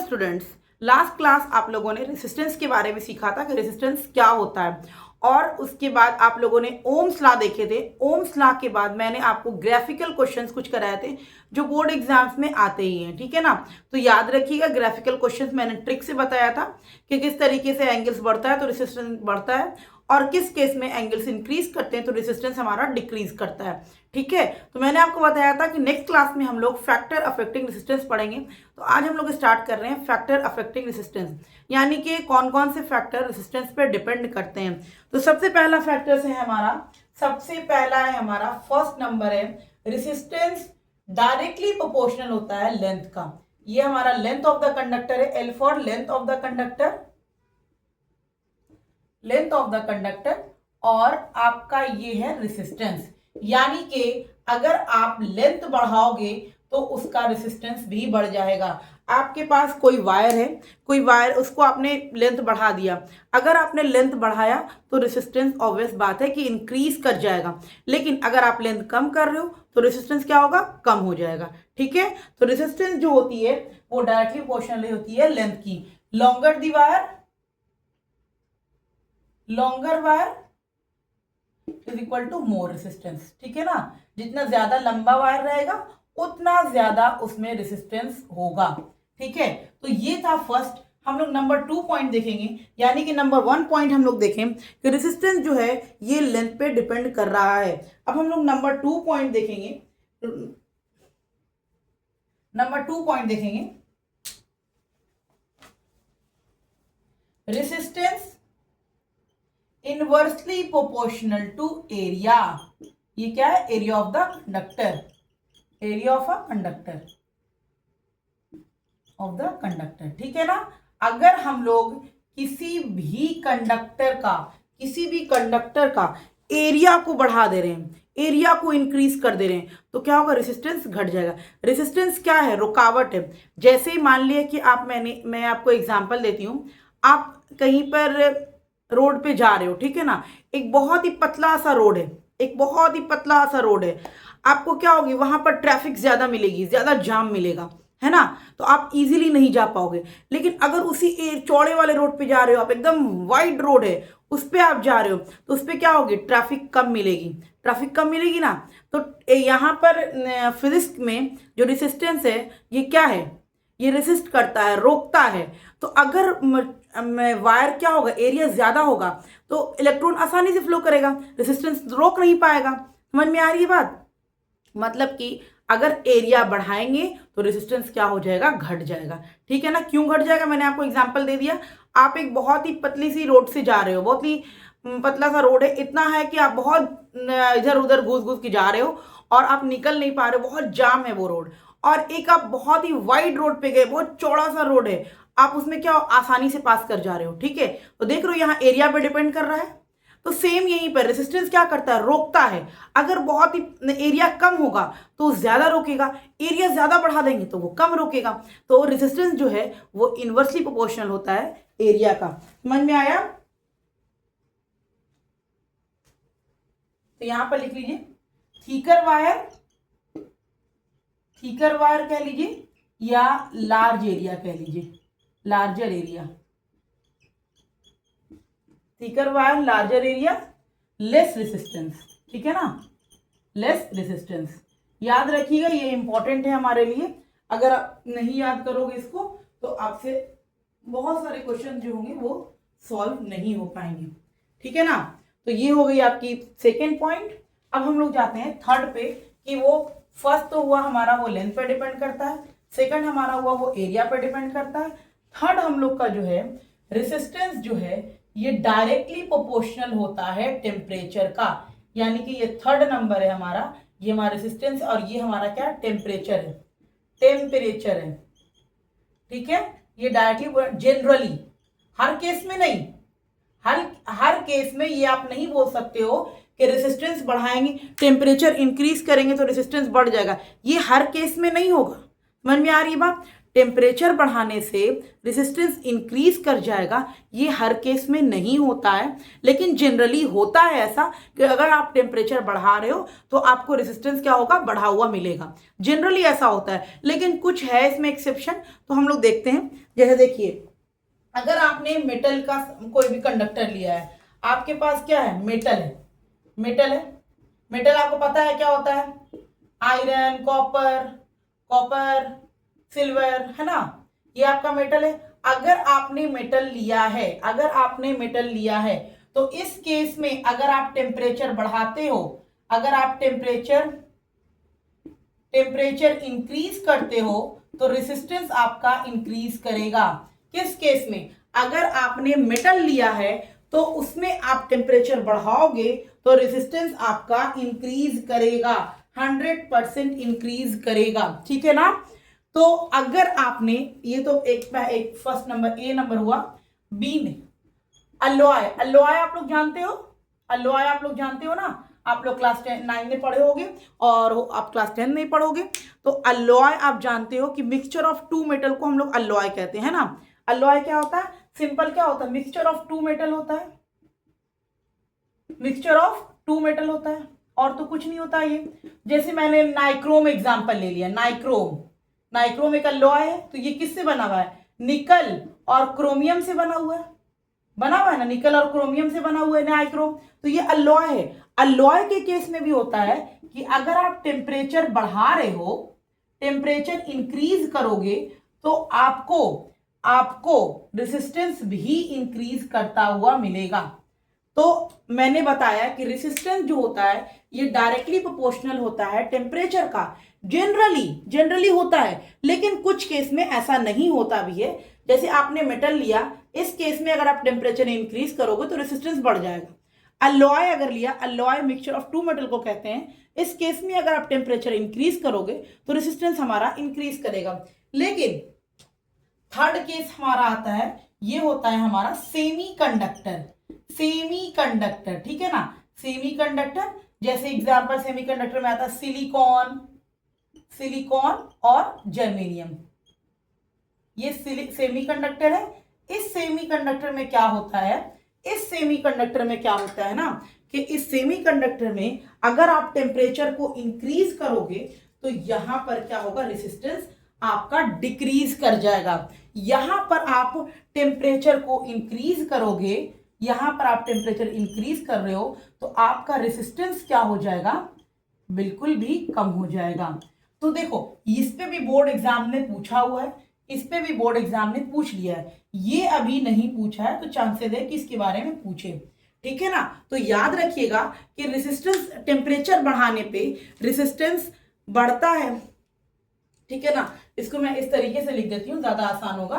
Students, last class आप लोगों ने रेसिस्टेंस के बारे में सीखा था कि रेसिस्टेंस क्या होता है, और उसके बाद आप लोगों ने ओम्स लॉ देखे थे। ओम्स लॉ के बाद मैंने आपको ग्राफिकल क्वेश्चंस कुछ कराए थे जो बोर्ड एग्जाम्स में आते ही हैं, ठीक है ना। तो याद रखिएगा, ग्राफिकल क्वेश्चंस मैंने ट्रिक से बताया था कि किस तरीके से एंगल्स बढ़ता है तो रेसिस्टेंस बढ़ता है, और किस केस में एंगल्स इंक्रीज करते हैं तो रेसिस्टेंस हमारा डिक्रीज करता है, ठीक है। तो मैंने आपको बताया था कि नेक्स्ट क्लास में हम लोग फैक्टर अफेक्टिंग रेसिस्टेंस पढ़ेंगे। तो आज हम लोग स्टार्ट कर रहे हैं फैक्टर अफेक्टिंग रेसिस्टेंस, यानी कि कौन कौन से फैक्टर रेसिस्टेंस पर डिपेंड करते हैं। तो सबसे पहला फैक्टर है हमारा फर्स्ट नंबर है रेसिस्टेंस डायरेक्टली प्रोपोर्शनल होता है लेंथ का। ये हमारा लेंथ ऑफ द कंडक्टर है, L for length of the conductor, length of the conductor, और आपका ये है रेसिस्टेंस। यानी कि अगर आप लेंथ बढ़ाओगे तो उसका रेसिस्टेंस भी बढ़ जाएगा। आपके पास कोई वायर है, कोई वायर, उसको आपने लेंथ बढ़ा दिया, अगर आपने लेंथ बढ़ाया तो रेसिस्टेंस ऑब्वियस बात है कि इंक्रीज कर जाएगा। लेकिन अगर आप लेंथ कम कर रहे हो तो रेसिस्टेंस क्या होगा, कम हो जाएगा, ठीक है। तो रेसिस्टेंस जो होती है वो डायरेक्टली प्रोपोर्शनल होती है लेंथ की। Longer the wire, longer wire is equal to more resistance, ठीक है ना। जितना ज्यादा लंबा वायर रहेगा उतना ज्यादा उसमें रेसिस्टेंस होगा, ठीक है। तो ये था फर्स्ट। हम लोग नंबर 2 पॉइंट देखेंगे, यानी कि नंबर 1 पॉइंट हम लोग देखें कि रेसिस्टेंस जो है ये लेंथ पे डिपेंड कर रहा है। अब हम लोग नंबर 2 पॉइंट देखेंगे, resistance inversely proportional to area. ये क्या है, area of the conductor, area of a conductor, of the conductor, ठीक है ना। अगर हम लोग किसी भी कंडक्टर का एरिया को बढ़ा दे रहे हैं, एरिया को इंक्रीज कर दे रहे हैं, तो क्या होगा, रेसिस्टेंस घट जाएगा। रेसिस्टेंस क्या है, रुकावट है। जैसे ही मान लिया कि मैं आपको एग्जांपल देती हूँ, आप कहीं पर रोड पे जा रहे हो, ठीक है ना, एक बहुत ही पतला सा रोड है, आपको क्या होगी, वहां पर ट्रैफिक ज्यादा मिलेगी, ज्यादा जाम मिलेगा, है ना, तो आप इजीली नहीं जा पाओगे। लेकिन अगर उसी चौड़े वाले रोड पे जा रहे हो आप, एकदम वाइड रोड है, उस पे आप जा रहे हो, तो उस पे क्या होगी, ट्रैफिक कम मिलेगी ना। तो यहाँ पर फिजिक्स में जो रेसिस्टेंस है ये क्या है, ये रेसिस्ट करता है, रोकता है। तो अगर वायर क्या होगा, एरिया ज्यादा होगा तो इलेक्ट्रॉन आसानी से फ्लो करेगा, रेसिस्टेंस रोक नहीं पाएगा। समझ में आ रही है बात। मतलब कि अगर एरिया बढ़ाएंगे तो रेसिस्टेंस क्या हो जाएगा, घट जाएगा, ठीक है ना। क्यों घट जाएगा, मैंने आपको एग्जांपल दे दिया। आप एक बहुत ही पतली सी रोड से जा रहे हो, बहुत ही पतला सा रोड है, इतना है कि आप बहुत इधर उधर घूस के जा रहे हो और आप निकल नहीं पा रहे हो, बहुत जाम है वो रोड। और एक आप बहुत ही वाइड रोड पे गए, बहुत चौड़ा सा रोड है, आप उसमें क्या आसानी से पास कर जा रहे हो, ठीक है। तो देख रहे हो यहाँ एरिया पे डिपेंड कर रहा है। तो सेम यहीं पर रेसिस्टेंस क्या करता है, रोकता है। अगर बहुत ही एरिया कम होगा तो ज्यादा रोकेगा, एरिया ज्यादा बढ़ा देंगे तो वो कम रोकेगा। तो रेसिस्टेंस जो है वो इनवर्सली प्रोपोर्शनल होता है एरिया का। समझ में आया। तो यहां पर लिख लीजिए थीकर वायर कह लीजिए या लार्ज एरिया कह लीजिए, larger area. Thicker wire, larger area, less resistance, ठीक है ना, लेस रेसिस्टेंस। याद रखिएगा, ये इंपॉर्टेंट है हमारे लिए। अगर आप नहीं याद करोगे इसको तो आपसे बहुत सारे क्वेश्चन जो होंगे वो सॉल्व नहीं हो पाएंगे, ठीक है ना। तो ये हो गई आपकी सेकेंड पॉइंट। अब हम लोग जाते हैं थर्ड पे कि वो फर्स्ट तो हुआ हमारा वो लेंथ पे डिपेंड करता है, सेकंड हमारा हुआ वो एरिया पे डिपेंड करता है, थर्ड हम लोग का जो है रेसिस्टेंस जो है ये डायरेक्टली प्रोपोर्शनल होता है टेम्परेचर का। यानी कि ये थर्ड नंबर है हमारा, ये हमारा रेसिस्टेंस और ये हमारा क्या, टेम्परेचर है, ठीक है। ये डायरेक्टली, जनरली हर केस में नहीं, हर केस में ये आप नहीं बोल सकते हो कि रेसिस्टेंस बढ़ाएंगे, टेम्परेचर इंक्रीज करेंगे तो रेसिस्टेंस बढ़ जाएगा, ये हर केस में नहीं होगा। समझ में आ रही है बात। टेम्परेचर बढ़ाने से रेजिस्टेंस इंक्रीज कर जाएगा, ये हर केस में नहीं होता है, लेकिन जनरली होता है ऐसा कि अगर आप टेम्परेचर बढ़ा रहे हो तो आपको रेजिस्टेंस क्या होगा, बढ़ा हुआ मिलेगा। जनरली ऐसा होता है, लेकिन कुछ है इसमें एक्सेप्शन, तो हम लोग देखते हैं। जैसे देखिए, अगर आपने मेटल का कोई भी कंडक्टर लिया है, आपके पास क्या है, मेटल है, मेटल है। मेटल आपको पता है क्या होता है, आयरन, कॉपर, कॉपर, सिल्वर, है ना, ये आपका मेटल है। अगर आपने मेटल लिया है, अगर आपने मेटल लिया है, तो इस केस में अगर आप टेम्परेचर बढ़ाते हो, अगर आप टेम्परेचर इंक्रीज करते हो तो रेजिस्टेंस आपका इंक्रीज करेगा। किस केस में, अगर आपने मेटल लिया है तो उसमें आप टेम्परेचर बढ़ाओगे तो रेजिस्टेंस आपका इंक्रीज करेगा, 100% इंक्रीज करेगा, ठीक है ना। तो अगर आपने, ये तो एक फर्स्ट नंबर, ए नंबर हुआ। बी में अलोय, अलोय आप लोग जानते हो, अलोय आप लोग जानते हो ना, आप लोग क्लास 9 में पढ़े होगे और आप क्लास 10 में पढ़ोगे। तो अलोय आप जानते हो कि मिक्सचर ऑफ टू मेटल को हम लोग अलोय कहते हैं ना। अलोय क्या होता है, सिंपल क्या होता है, मिक्सचर ऑफ टू मेटल होता है, मिक्सचर ऑफ टू मेटल होता है, और तो कुछ नहीं होता ये। जैसे मैंने नाइक्रोम एग्जांपल ले लिया, नाइक्रोम, नाइक्रोम एक अलोय है, तो ये किससे बना हुआ है, निकल और क्रोमियम से बना हुआ है, बना हुआ है ना, निकल और क्रोमियम से बना हुआ है नाइक्रोम, तो ये अलोय है। अलोय के केस में भी होता है कि अगर आप टेम्परेचर बढ़ा रहे हो, टेम्परेचर इंक्रीज करोगे तो आपको रेजिस्टेंस भी इंक्रीज करता हुआ मिलेगा। तो मैंने बताया कि रेजिस्टेंस जो होता है ये डायरेक्टली प्रोपोर्शनल होता है टेम्परेचर का, जनरली होता है, लेकिन कुछ केस में ऐसा नहीं होता भी है। जैसे आपने मेटल लिया, इस केस में अगर आप टेम्परेचर इंक्रीज करोगे तो रेजिस्टेंस बढ़ जाएगा। अलोय अगर लिया, alloy mixture of two metal को कहते हैं, इस केस में अगर आप टेम्परेचर इंक्रीज करोगे तो रेजिस्टेंस हमारा इंक्रीज करेगा। लेकिन थर्ड केस हमारा आता है, ये होता है हमारा सेमीकंडक्टर, सेमीकंडक्टर, ठीक है ना, सेमीकंडक्टर। जैसे एग्जांपल सेमीकंडक्टर में आता है सिलिकॉन, सिलिकॉन और जर्मेनियम, ये सेमीकंडक्टर है। इस सेमीकंडक्टर में क्या होता है, इस सेमीकंडक्टर में क्या होता है ना, कि इस सेमीकंडक्टर में अगर आप टेम्परेचर को इंक्रीज करोगे तो यहां पर क्या होगा, रेजिस्टेंस आपका डिक्रीज कर जाएगा। यहां पर आप टेम्परेचर को इंक्रीज करोगे, यहां पर आप टेम्परेचर इंक्रीज कर रहे हो तो आपका रेजिस्टेंस क्या हो जाएगा, बिल्कुल भी कम हो जाएगा। तो देखो, इस पे भी बोर्ड एग्जाम में पूछा हुआ है, इस पे भी बोर्ड एग्जाम ने पूछ लिया है, ये अभी नहीं पूछा है तो चांसेस है कि इसके बारे में पूछे, ठीक है ना। तो याद रखिएगा कि रेजिस्टेंस, टेम्परेचर बढ़ाने पे रेजिस्टेंस बढ़ता है, ठीक है ना। इसको मैं इस तरीके से लिख देती हूँ, ज्यादा आसान होगा,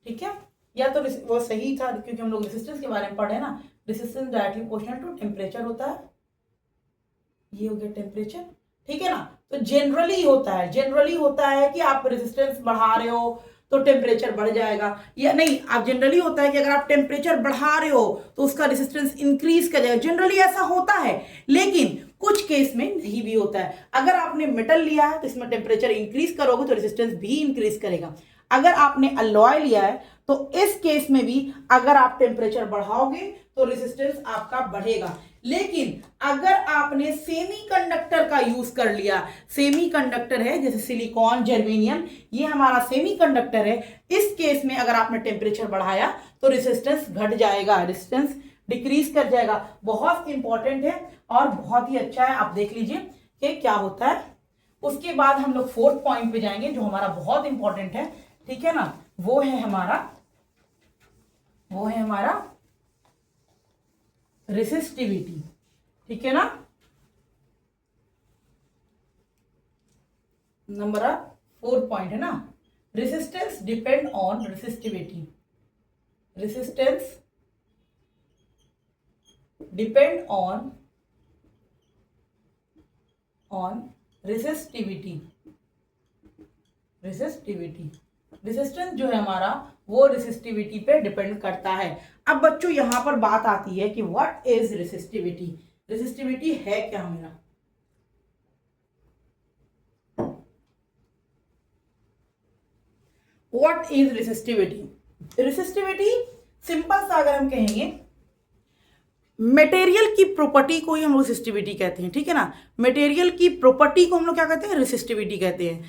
ठीक है। या तो वो सही था क्योंकि हम लोग रेजिस्टेंस के बारे में पढ़े ना, resistance directly proportional to temperature होता है, ये हो गया टेम्परेचर, ठीक है ना। तो जनरली होता है कि आप रेजिस्टेंस बढ़ा रहे हो तो टेम्परेचर बढ़ जाएगा, या नहीं, आप जनरली होता है कि अगर आप टेम्परेचर बढ़ा रहे हो तो उसका रेजिस्टेंस इंक्रीज कर जाएगा, जनरली ऐसा होता है। लेकिन कुछ केस में नहीं भी होता है। अगर आपने मेटल लिया है तो इसमें टेम्परेचर इंक्रीज करोगे तो रेजिस्टेंस भी इंक्रीज करेगा। अगर आपने अलॉय लिया है तो इस केस में भी अगर आप टेम्परेचर बढ़ाओगे तो रेजिस्टेंस आपका बढ़ेगा। लेकिन अगर आपने सेमीकंडक्टर का यूज कर लिया, सेमीकंडक्टर है जैसे सिलिकॉन, जर्मेनियम, ये हमारा सेमीकंडक्टर है, इस केस में अगर आपने टेम्परेचर बढ़ाया तो रेजिस्टेंस घट जाएगा, रेजिस्टेंस डिक्रीज कर जाएगा। बहुत इंपॉर्टेंट है और बहुत ही अच्छा है, आप देख लीजिए कि क्या होता है। उसके बाद हम लोग फोर्थ पॉइंट पे जाएंगे जो हमारा बहुत इंपॉर्टेंट है, ठीक है ना, वो है हमारा रेसिस्टिविटी, ठीक है ना। नंबर 4 पॉइंट है ना, resistance depend on resistivity, resistance depend on resistivity, resistance जो है हमारा वो रेसिस्टिविटी पे डिपेंड करता है। अब बच्चों यहां पर बात आती है कि व्हाट इज रेसिस्टिविटी, रेसिस्टिविटी है क्या मेरा। What is resistivity? Resistivity simple सा अगर हम कहेंगे, मटेरियल की प्रॉपर्टी को ही हम रेसिस्टिविटी कहते हैं, ठीक है ना। मटेरियल की प्रॉपर्टी को हम लोग क्या कहते हैं? रेसिस्टिविटी कहते हैं।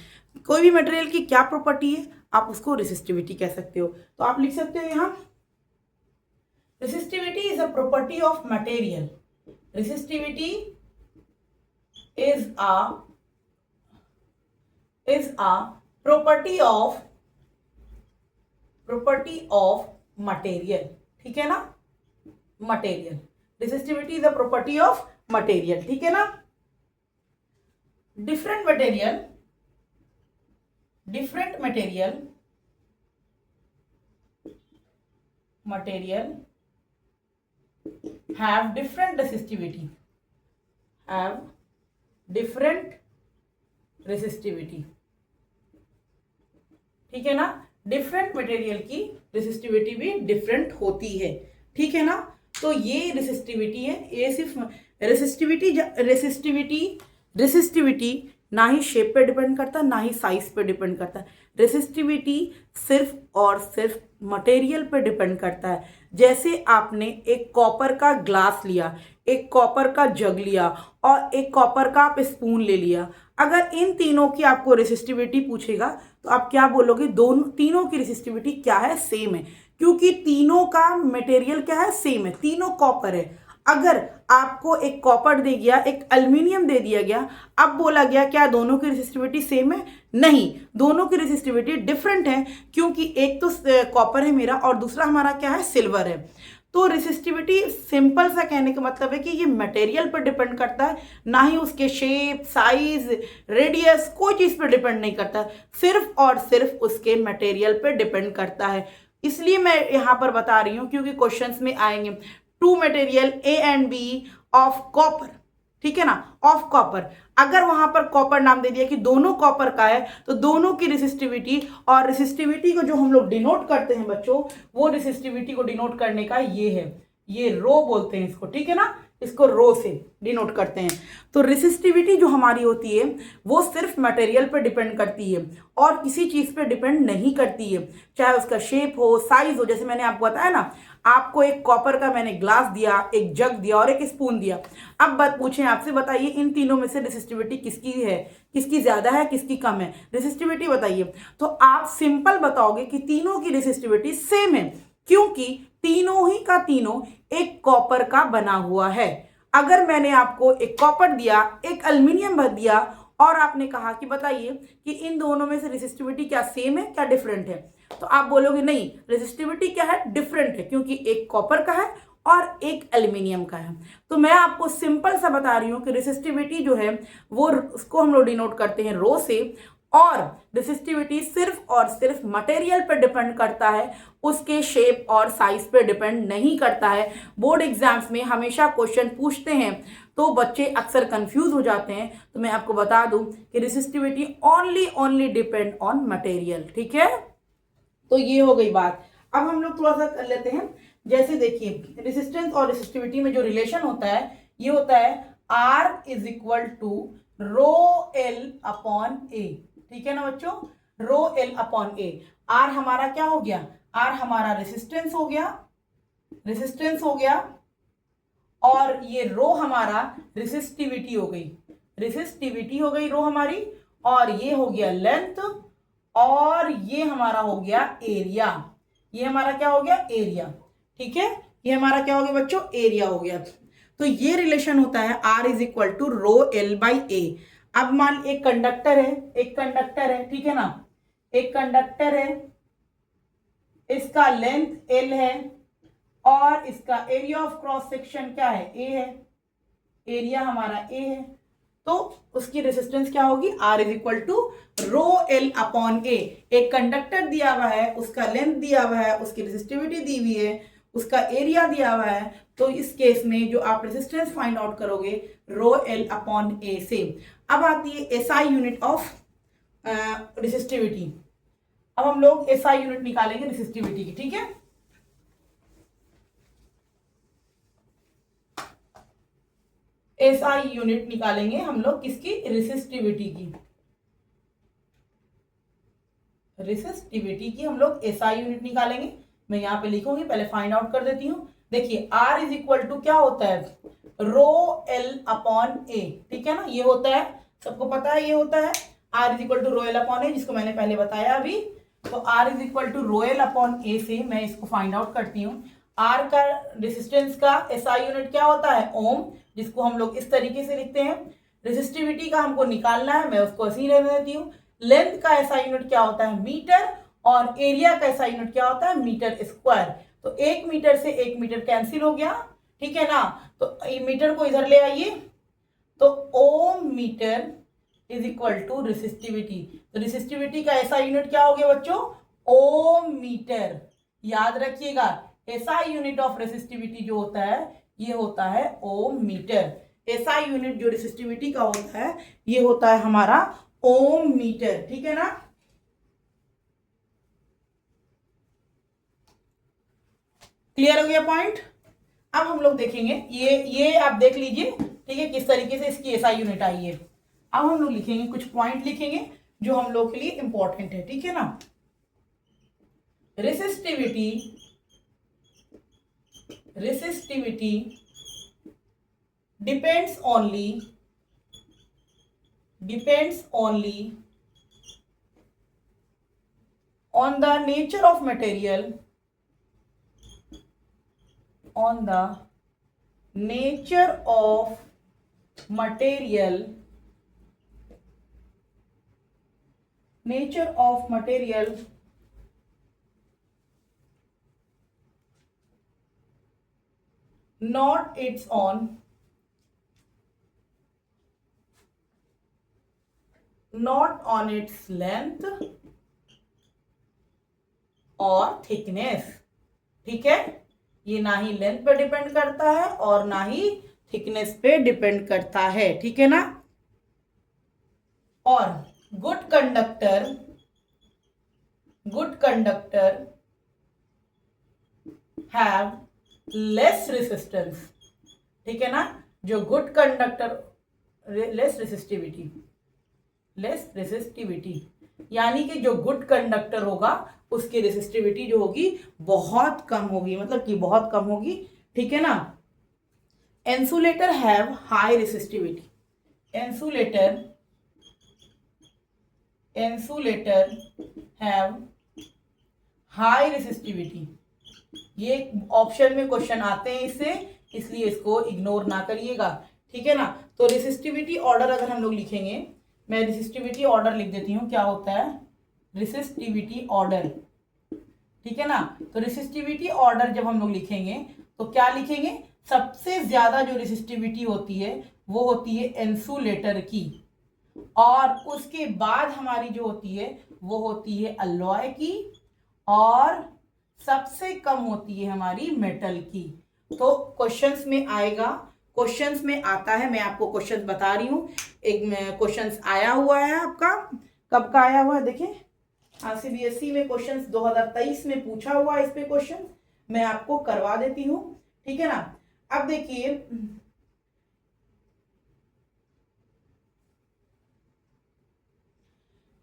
कोई भी मटेरियल की क्या प्रॉपर्टी है, आप उसको रेसिस्टिविटी कह सकते हो। तो आप लिख सकते हो यहां, resistivity is a property of material. Resistivity is a property of material, ठीक है ना, material. Resistivity is a property of material, ठीक है ना। Different material have different resistivity, ठीक है ना। डिफरेंट मटेरियल की रेसिस्टिविटी भी डिफरेंट होती है, ठीक है ना। तो ये रेसिस्टिविटी है, ये सिर्फ रेसिस्टिविटी ना ही शेप पे डिपेंड करता है, ना ही साइज पे डिपेंड करता है। रेसिस्टिविटी सिर्फ और सिर्फ मटेरियल पे डिपेंड करता है। जैसे आपने एक कॉपर का ग्लास लिया, एक कॉपर का जग लिया और एक कॉपर का आप स्पून ले लिया, अगर इन तीनों की आपको रेसिस्टिविटी पूछेगा तो आप क्या बोलोगे? तीनों की रेसिस्टिविटी क्या है? सेम है, क्योंकि तीनों का मटेरियल क्या है? सेम है, तीनों कॉपर है। अगर आपको एक कॉपर दे गया, एक एल्युमिनियम दे दिया गया, अब बोला गया क्या दोनों की रेसिस्टिविटी सेम है? नहीं, दोनों की रेसिस्टिविटी डिफरेंट है, क्योंकि एक तो कॉपर है मेरा और दूसरा हमारा क्या है? सिल्वर है। तो रेसिस्टिविटी सिंपल सा कहने का मतलब है कि ये मटेरियल पर डिपेंड करता है, ना ही उसके शेप, साइज, रेडियस, कोई चीज़ पर डिपेंड नहीं करता, सिर्फ और सिर्फ उसके मटेरियल पर डिपेंड करता है। इसलिए मैं यहाँ पर बता रही हूँ क्योंकि क्वेश्चंस में आएंगे, two material A and B of copper, ठीक है ना, ऑफ कॉपर। अगर वहां पर कॉपर नाम दे दिया कि दोनों कॉपर का है, तो दोनों की रेसिस्टिविटी, और रेसिस्टिविटी को जो हम लोग डिनोट करते हैं बच्चों, वो रेसिस्टिविटी को डिनोट करने का ये है, ये रो बोलते हैं इसको, ठीक है ना, इसको रो से डिनोट करते हैं। तो रेसिस्टिविटी जो हमारी होती है वो सिर्फ मटेरियल पर डिपेंड करती है और किसी चीज़ पर डिपेंड नहीं करती है, चाहे उसका शेप हो, साइज हो। जैसे मैंने आपको बताया ना, आपको एक कॉपर का मैंने ग्लास दिया, एक जग दिया और एक स्पून दिया। अब बात पूछें आपसे, बताइए इन तीनों में से रेसिस्टिविटी किसकी है, किसकी ज़्यादा है, किसकी कम है? रेसिस्टिविटी बताइए। तो आप सिंपल बताओगे कि तीनों की रेसिस्टिविटी सेम है, क्योंकि तीनों ही का तीनों एक कॉपर का बना हुआ है। अगर मैंने आपको एक कॉपर दिया, एक एल्युमिनियम भर दिया और आपने कहा कि बताइए कि इन दोनों में से रेसिस्टिविटी क्या सेम है, क्या डिफरेंट है, तो आप बोलोगे नहीं, रेसिस्टिविटी क्या है? डिफरेंट है, क्योंकि एक कॉपर का है और एक एल्युमिनियम का है। तो मैं आपको सिंपल सा बता रही हूं कि रेसिस्टिविटी जो है वो, उसको हम लोग डिनोट करते हैं रो से, और रेसिस्टिविटी सिर्फ और सिर्फ मटेरियल पर डिपेंड करता है, उसके शेप और साइज पर डिपेंड नहीं करता है। बोर्ड एग्जाम्स में हमेशा क्वेश्चन पूछते हैं तो बच्चे अक्सर कंफ्यूज हो जाते हैं। तो मैं आपको बता दूं कि resistivity only depend on material, ठीक है। तो ये हो गई बात। अब हम लोग थोड़ा सा कर लेते हैं, जैसे देखिए रेसिस्टेंस और रेसिस्टिविटी में जो रिलेशन होता है ये होता है R is equal to rho L upon A, ठीक है ना बच्चों, rho L upon A. R हमारा क्या हो गया? आर हमारा रेसिस्टेंस हो गया, और ये रो हमारा रेसिस्टिविटी हो गई, रो हमारी, और ये हो गया लेंथ, और ये हमारा हो गया एरिया। ये हमारा क्या हो गया? एरिया, ठीक है। ये हमारा क्या हो गया बच्चों? एरिया हो गया। तो ये रिलेशन होता है R is equal to rho L by A. अब मान एक कंडक्टर है, ठीक है ना, एक कंडक्टर है, इसका लेंथ L है और इसका एरिया ऑफ क्रॉस सेक्शन क्या है? A है, एरिया हमारा A है, तो उसकी रेसिस्टेंस क्या होगी? R is equal to rho L upon A. एक कंडक्टर दिया हुआ है, उसका लेंथ दिया हुआ है, उसकी रेसिस्टिविटी दी हुई है, उसका एरिया दिया हुआ है, तो इस केस में जो आप रेसिस्टेंस फाइंड आउट करोगे रो एल अपॉन ए से। अब आती है एसआई यूनिट ऑफ रेसिस्टिविटी। अब हम लोग एसआई यूनिट निकालेंगे रेसिस्टिविटी की, ठीक है। एसआई यूनिट निकालेंगे हम लोग किसकी? रेसिस्टिविटी की। रेसिस्टिविटी की हम लोग एसआई यूनिट निकालेंगे। मैं यहाँ पे लिखूंगी, पहले फाइंड आउट कर देती हूँ। देखिए R इज इक्वल टू क्या होता है, रो एल अपॉन ए, ठीक है ना, ये होता है, सबको पता है ये होता है R is equal to rho L upon A, जिसको मैंने पहले बताया अभी। तो R is equal to rho L upon A से मैं इसको फाइंड आउट करती हूँ। R का रेसिस्टेंस का एसआई यूनिट क्या होता है, ओम, जिसको हम लोग इस तरीके से लिखते हैं। रेसिस्टिविटी का हमको निकालना है, मैं उसको ऐसे ही रहने देती हूँ। लेंथ का एसआई यूनिट क्या होता है, मीटर, और एरिया का एसआई यूनिट क्या होता है, मीटर स्क्वायर। तो 1 मीटर से 1 मीटर कैंसिल हो गया, ठीक है ना। तो मीटर को इधर ले आइए, तो ohm metre is equal to resistivity. तो रेसिस्टिविटी का एसआई यूनिट क्या हो गया बच्चों, ओम मीटर। याद रखिएगा, एसआई यूनिट ऑफ रेसिस्टिविटी जो होता है ये होता है ओम मीटर। एसआई यूनिट जो रेसिस्टिविटी का होता है ये होता है हमारा ओम मीटर, ठीक है ना। क्लियर हो गया पॉइंट। अब हम लोग देखेंगे, ये आप देख लीजिए, ठीक है, किस तरीके से इसकी एसआई यूनिट आई है। अब हम लोग लिखेंगे, कुछ पॉइंट लिखेंगे जो हम लोग के लिए इंपॉर्टेंट है, ठीक है ना। Resistivity depends only on the nature of material, not its on its length और थिकनेस, ठीक है। ये ना ही लेंथ पे डिपेंड करता है और ना ही थिकनेस पे डिपेंड करता है, ठीक है ना। और good conductor have less resistance, ठीक है ना। जो गुड कंडक्टर, लेस रेसिस्टिविटी, यानी कि जो गुड कंडक्टर होगा उसकी रेसिस्टिविटी जो होगी बहुत कम होगी, मतलब कि बहुत कम होगी, ठीक है ना। Insulator have high resistivity, insulator have high resistivity. ये ऑप्शन में क्वेश्चन आते हैं इससे, इसलिए इसको इग्नोर ना करिएगा, ठीक है ना। तो रेसिस्टिविटी ऑर्डर अगर हम लोग लिखेंगे, मैं रेसिस्टिविटी ऑर्डर लिख देती हूँ, क्या होता है रेसिस्टिविटी ऑर्डर, ठीक है ना। तो रेसिस्टिविटी ऑर्डर जब हम लोग लिखेंगे तो क्या लिखेंगे, सबसे ज्यादा जो रेसिस्टिविटी होती है वो होती है इंसुलेटर की, और उसके बाद हमारी जो होती है वो होती है अलॉय की, और सबसे कम होती है हमारी मेटल की। तो क्वेश्चंस में आएगा, क्वेश्चंस में आता है, मैं आपको क्वेश्चंस बता रही हूँ। एक क्वेश्चंस आया हुआ है आपका, कब का आया हुआ है देखिए, सीबीएसई में क्वेश्चंस 2023 में पूछा हुआ है इस पे क्वेश्चन, मैं आपको करवा देती हूँ, ठीक है ना। अब देखिए,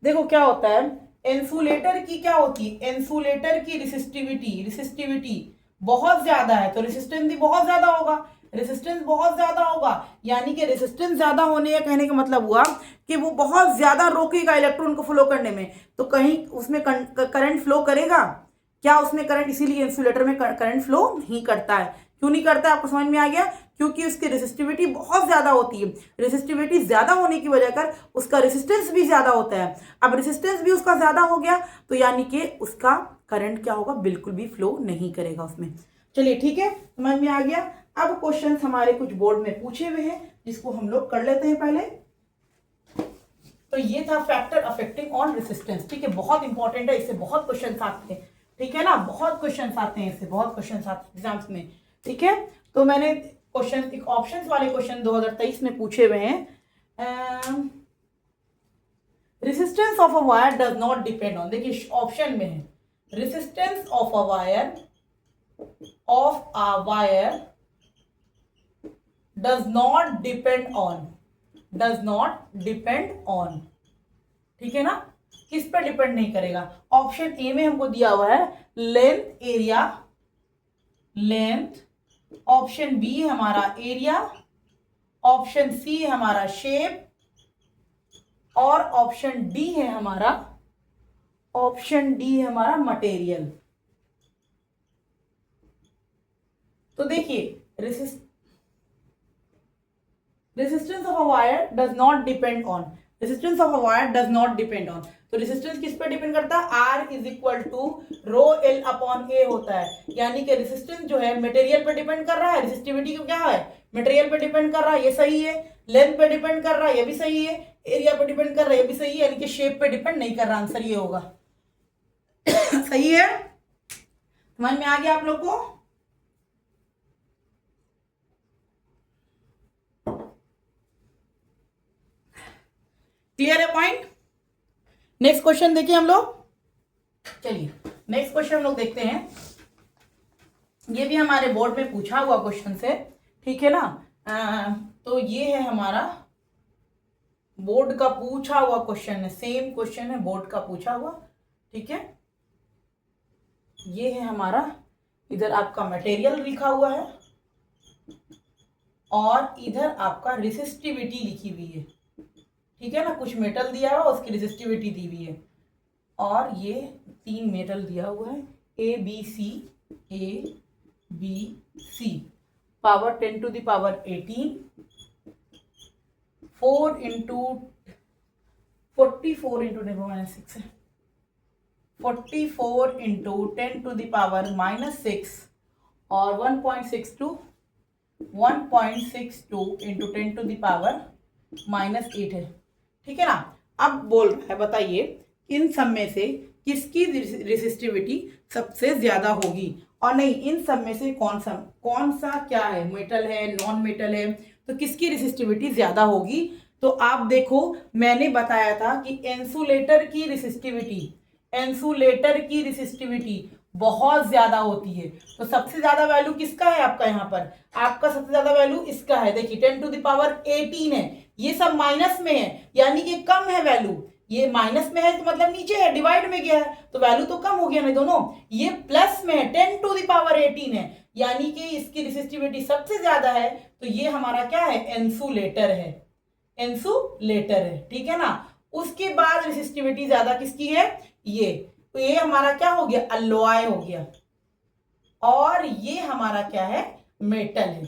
देखो क्या होता है, इंसुलेटर की क्या होती है, इंसुलेटर की रेसिस्टिविटी बहुत ज्यादा है, तो रेसिस्टेंस भी बहुत ज्यादा होगा, रेसिस्टेंस बहुत ज्यादा होगा, यानी कि रेसिस्टेंस ज्यादा होने का कहने का मतलब हुआ कि वो बहुत ज्यादा रोकेगा इलेक्ट्रॉन को फ्लो करने में। तो कहीं उसमें करंट फ्लो करेगा क्या, उसमें करंट, इसीलिए इंसुलेटर में करंट फ्लो नहीं करता है। क्यों नहीं करता है, आपको समझ में आ गया, क्योंकि उसकी रेसिस्टिविटी बहुत ज्यादा होती है। रेसिस्टिविटी ज्यादा होने की वजह कर उसका रेसिस्टेंस भी ज्यादा होता है। अब रेसिस्टेंस भी उसका ज्यादा हो गया तो यानी कि उसका करंट क्या होगा, बिल्कुल भी फ्लो नहीं करेगा उसमें। चलिए ठीक है, समझ में आ गया। अब क्वेश्चन हमारे कुछ बोर्ड में पूछे हुए हैं जिसको हम लोग कर लेते हैं पहले। तो ये था फैक्टर अफेक्टिंग ऑन रेसिस्टेंस, ठीक है, बहुत इंपॉर्टेंट है, इससे बहुत क्वेश्चन आते हैं, ठीक है ना, बहुत क्वेश्चन आते हैं इससे, बहुत क्वेश्चन आते हैं एग्जाम्स में, ठीक है। तो मैंने क्वेश्चन, एक ऑप्शंस वाले क्वेश्चन 2023 में पूछे हुए हैं। Resistance of a wire does not depend on, देखिए ऑप्शन में है resistance of a wire does not depend on, ठीक है ना। किस पे डिपेंड नहीं करेगा? ऑप्शन ए में हमको दिया हुआ है length area, length, option B है हमारा एरिया, ऑप्शन सी है हमारा शेप, और ऑप्शन डी है हमारा मटेरियल। तो देखिए resistance of a wire does not depend on, resistance of a wire does not depend on, तो रेसिस्टेंस किस पे डिपेंड करता है? R is equal to rho L upon A होता है, यानी कि रेसिस्टेंस जो है मटेरियल पे डिपेंड कर रहा है, रेसिस्टिविटी को क्या है मटेरियल पे डिपेंड कर रहा है, ये सही है, लेंथ पे डिपेंड कर रहा है, ये भी सही है, एरिया पे डिपेंड कर रहा है, ये भी सही है, यानी कि शेप पे डिपेंड नहीं कर रहा, आंसर ये होगा। सही है, समझ में आ गया आप लोग को? क्लियर है पॉइंट? नेक्स्ट क्वेश्चन देखिए हम लोग, चलिए नेक्स्ट क्वेश्चन हम लोग देखते हैं। ये भी हमारे बोर्ड में पूछा हुआ क्वेश्चन है, ठीक है ना? तो ये है हमारा बोर्ड का पूछा हुआ क्वेश्चन है, सेम क्वेश्चन है बोर्ड का पूछा हुआ, ठीक है? ये है हमारा, इधर आपका मटेरियल लिखा हुआ है और इधर आपका रेसिस्टिविटी लिखी हुई है, ठीक है ना? कुछ मेटल दिया हुआ, उसकी रेसिस्टिविटी दी हुई है, और ये 3 मेटल दिया हुआ है A B C, power 10 to the power 18, 4 into 44 into 6 है, 44 इंटू 10 टू द पावर -6 और 1.62 इंटू 10 टू द पावर -8 है, ठीक है ना? अब बोल रहा है बताइए इन सब में से किसकी रेसिस्टिविटी सबसे ज्यादा होगी, और नहीं इन सब में से कौन सा क्या है, मेटल है नॉन मेटल है, तो किसकी रेसिस्टिविटी ज्यादा होगी? तो आप देखो मैंने बताया था कि इंसुलेटर की रेसिस्टिविटी बहुत ज्यादा होती है, तो सबसे ज्यादा वैल्यू किसका है आपका? यहाँ पर आपका सबसे ज्यादा वैल्यू इसका है, देखिए 10 टू द पावर 18 है, ये सब माइनस में है यानी कि कम है वैल्यू, ये माइनस में है तो मतलब नीचे है, डिवाइड में गया है तो वैल्यू तो कम हो गया ना दोनों, ये प्लस में है 10 टू द पावर 18 है, यानी कि इसकी रेसिस्टिविटी सबसे ज्यादा है, तो ये हमारा क्या है? इंसुलेटर है, ठीक है ना? उसके बाद रेसिस्टिविटी ज्यादा किसकी है? ये, तो ये हमारा क्या हो गया? अलॉय हो गया, और ये हमारा क्या है? मेटल है।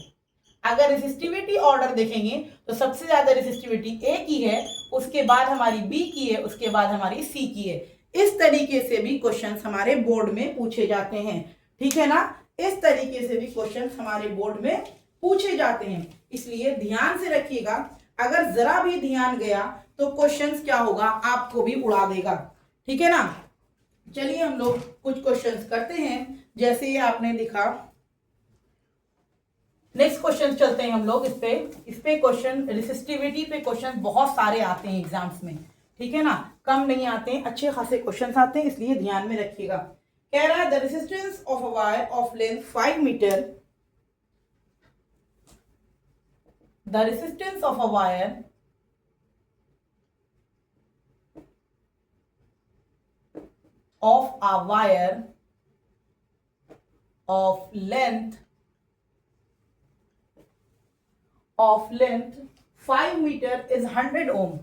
अगर रेसिस्टिविटी ऑर्डर देखेंगे तो सबसे ज्यादा रेसिस्टिविटी ए की है, उसके बाद हमारी बी की है, उसके बाद हमारी सी की है। इस तरीके से भी क्वेश्चंस हमारे बोर्ड में पूछे जाते हैं, ठीक है ना? इस तरीके से भी क्वेश्चंस हमारे बोर्ड में पूछे जाते हैं, इसलिए ध्यान से रखिएगा, अगर जरा भी ध्यान गया तो क्वेश्चंस क्या होगा? आपको भी उड़ा देगा, ठीक है ना? चलिए हम लोग कुछ क्वेश्चंस करते हैं, जैसे ये आपने दिखा। नेक्स्ट क्वेश्चन चलते हैं हम लोग इस पे क्वेश्चन, रेसिस्टिविटी पे क्वेश्चन बहुत सारे आते हैं एग्जाम्स में, ठीक है ना? कम नहीं आते हैं, अच्छे खासे क्वेश्चन आते हैं, इसलिए ध्यान में रखिएगा। कह रहा है the resistance of a wire of length 5 metre, the resistance of a wire of length 5 meter is 100 ohm,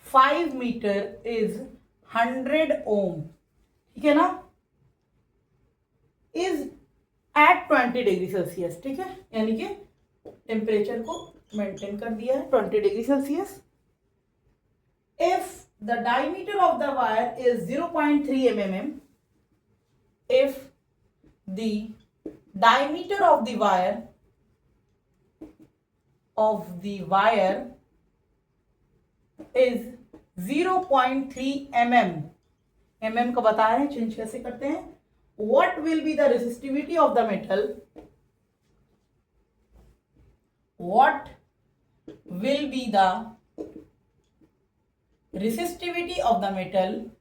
5 meter is 100 ohm, ठीक है ना? is at 20 डिग्री सेल्सियस, ठीक है, यानी कि टेम्परेचर को मेंटेन कर दिया है 20 degree Celsius. if the diameter of the wire is 0.3 mm, if the diameter of the wire is 0.3 mm, mm को बता रहे हैं, चेंज कैसे करते हैं? what will be the resistivity of the metal, what will be the resistivity of the metal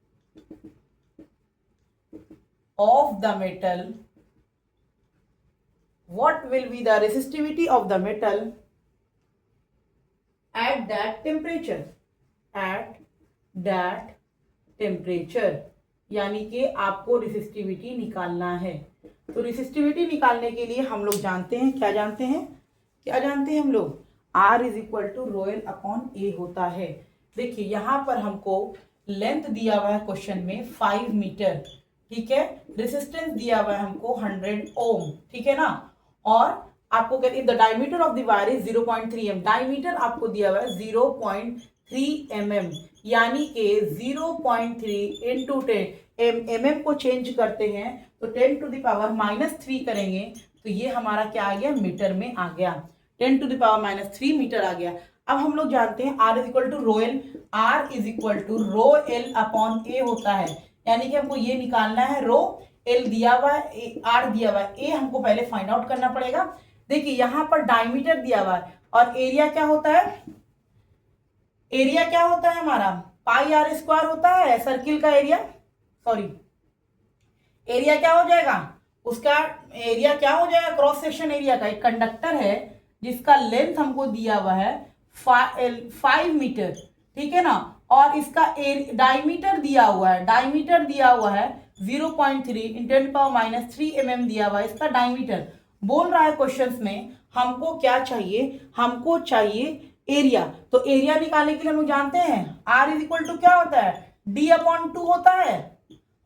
what will be the resistivity of the metal at that temperature, temperature, यानी कि आपको रेसिस्टिविटी निकालना है। तो रेसिस्टिविटी निकालने के लिए हम लोग जानते हैं, क्या जानते हैं हम लोग, R is equal to rho L upon A होता है। देखिए यहाँ पर हमको लेंथ दिया हुआ है क्वेश्चन में 5 मीटर, ठीक है, रेसिस्टेंस दिया हुआ है हमको 100 ओम, ठीक है ना, और आपको कहते हैं the diameter of the wire is 0.3 mm, diameter आपको दिया हुआ है 0.3 mm, यानी कि 0.3 इंटू 10 mm को चेंज करते हैं तो 10 टू द पावर -3 करेंगे तो ये हमारा क्या आ गया, मीटर में आ गया, 10 टू द पावर -3 मीटर आ गया। अब हम लोग जानते हैं R is equal to rho L, R is equal to rho L upon A होता है, यानी कि हमको ये निकालना है, रो एल दिया हुआ है, R दिया हुआ है, ए हमको पहले फाइंड आउट करना पड़ेगा। देखिए यहाँ पर डायमीटर दिया हुआ है और एरिया क्या होता है, एरिया क्या होता है हमारा, पाई आर स्क्वायर होता है सर्किल का एरिया, सॉरी एरिया क्या हो जाएगा, उसका एरिया क्या हो जाएगा, क्रॉस सेक्शन एरिया का। एक कंडक्टर है जिसका लेंथ हमको दिया हुआ है 5 मीटर, ठीक है ना, और इसका डायमीटर दिया हुआ है, डायमीटर दिया हुआ है 0.3 × 10⁻³ mm दिया हुआ है इसका डायमीटर। बोल रहा है क्वेश्चंस में हमको क्या चाहिए, हमको चाहिए एरिया। तो एरिया निकालने के लिए हम लोग जानते हैं R इज इक्वल टू क्या होता है, D/2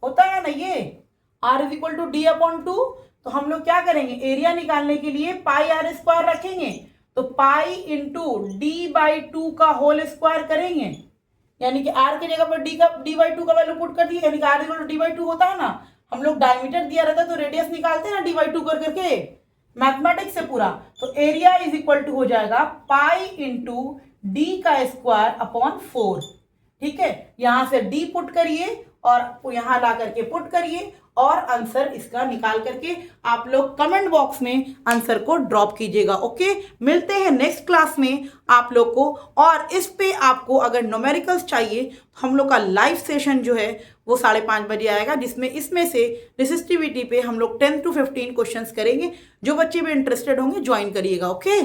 होता है ना, ये R is equal to D/2। तो हम लोग क्या करेंगे, एरिया निकालने के लिए पाई आर स्क्वायर रखेंगे, तो पाई इंटू D/2 का होल स्क्वायर करेंगे, यानी कि R की जगह पर D/2 का वैल्यू पुट कर दिए, यानी कि R इक्वल टू D/2 होता है ना। हम लोग डायमीटर दिया रहता है तो रेडियस निकालते हैं ना D/2 कर करके मैथमेटिक्स से पूरा। तो एरिया इज इक्वल टू हो जाएगा पाई इंटू D का स्क्वायर अपॉन 4, ठीक है, यहां से D पुट करिए और यहां ला करके पुट करिए और आंसर इसका निकाल करके आप लोग कमेंट बॉक्स में आंसर को ड्रॉप कीजिएगा। ओके, मिलते हैं नेक्स्ट क्लास में आप लोग को। और इस पे आपको अगर न्यूमेरिकल्स चाहिए तो हम लोग का लाइव सेशन जो है वो 5:30 बजे आएगा, जिसमें इसमें से रेसिस्टिविटी पे हम लोग 10 to 15 क्वेश्चंस करेंगे। जो बच्चे भी इंटरेस्टेड होंगे ज्वाइन करिएगा। ओके।